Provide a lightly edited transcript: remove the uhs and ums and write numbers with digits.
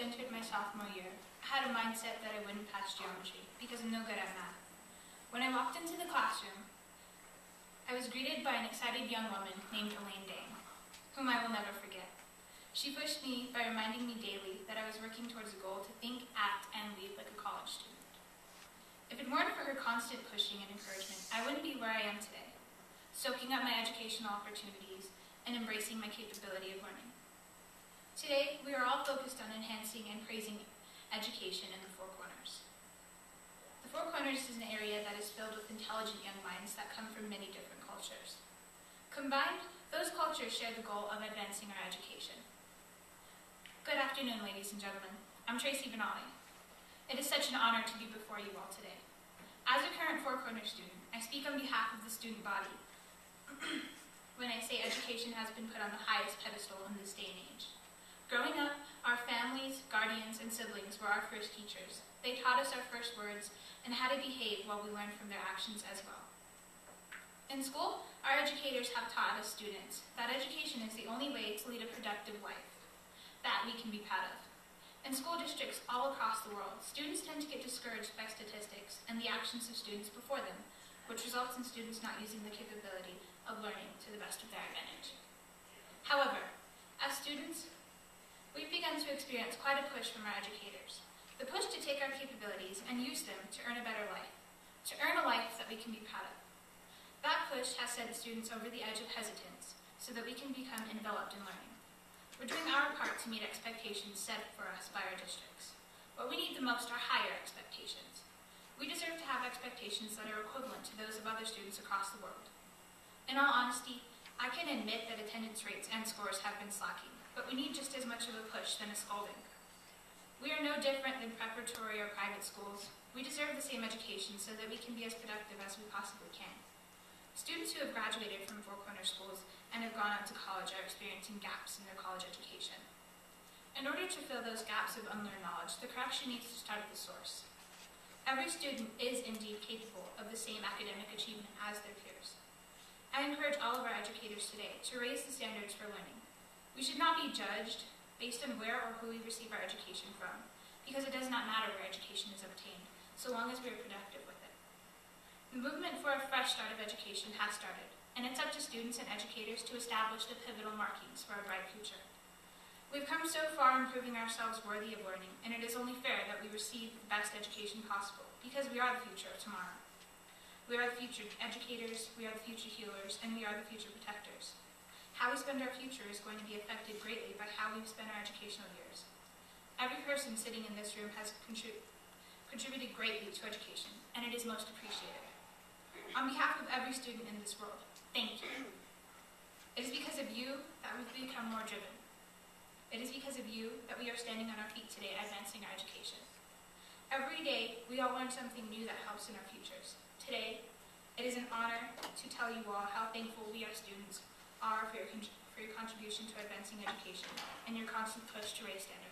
entered my sophomore year, I had a mindset that I wouldn't pass geometry because I'm no good at math. When I walked into the classroom, I was greeted by an excited young woman named Elaine Dang, whom I will never forget. She pushed me by reminding me daily that I was working towards a goal to think, act, and lead like a college student. If it weren't for her constant pushing and encouragement, I wouldn't be where I am today, soaking up my educational opportunities and embracing my capability of learning. Today, we are all focused on enhancing and praising education in the Four Corners. The Four Corners is an area that is filled with intelligent young minds that come from many different cultures. Combined, those cultures share the goal of advancing our education. Good afternoon, ladies and gentlemen. I'm Tracie. It is such an honor to be before you all today. As a current Four Corners student, I speak on behalf of the student body when I say education has been put on the highest pedestal in this day and age. Growing up, our families, guardians, and siblings were our first teachers. They taught us our first words and how to behave while we learned from their actions as well. In school, our educators have taught us students that education is the only way to lead a productive life that we can be proud of. In school districts all across the world, students tend to get discouraged by statistics and the actions of students before them, which results in students not using the capability of learning to the best of their advantage. However, as students, we've begun to experience quite a push from our educators. The push to take our capabilities and use them to earn a better life, to earn a life that we can be proud of. That push has sent students over the edge of hesitance so that we can become enveloped in learning. We're doing our part to meet expectations set for us by our districts. What we need the most are higher expectations. We deserve to have expectations that are equivalent to those of other students across the world. In all honesty, I can admit that attendance rates and scores have been slacking, but we need just as much of a push than a scolding. We are no different than preparatory or private schools. We deserve the same education so that we can be as productive as we possibly can. Students who have graduated from Four Corners schools and have gone on to college are experiencing gaps in their college education. In order to fill those gaps of unlearned knowledge, the correction needs to start at the source. Every student is indeed capable of the same academic achievement as their peers. I encourage all of our educators today to raise the standards for learning. We should not be judged based on where or who we receive our education from, because it does not matter where education is obtained, so long as we are productive with it. The movement for a fresh start of education has started, and it's up to students and educators to establish the pivotal markings for a bright future. We've come so far improving ourselves worthy of learning, and it is only fair that we receive the best education possible, because we are the future of tomorrow. We are the future educators, we are the future healers, and we are the future protectors. How we spend our future is going to be affected greatly by how we spend our educational years. Every person sitting in this room has contributed greatly to education, and it is most appreciated. On behalf of every student in this world, thank you. It is because of you that we've become more driven. It is because of you that we are standing on our feet today advancing our education. Every day, we all learn something new that helps in our futures. Today, it is an honor to tell you all how thankful we as students are for your contribution to advancing education and your constant push to raise standards.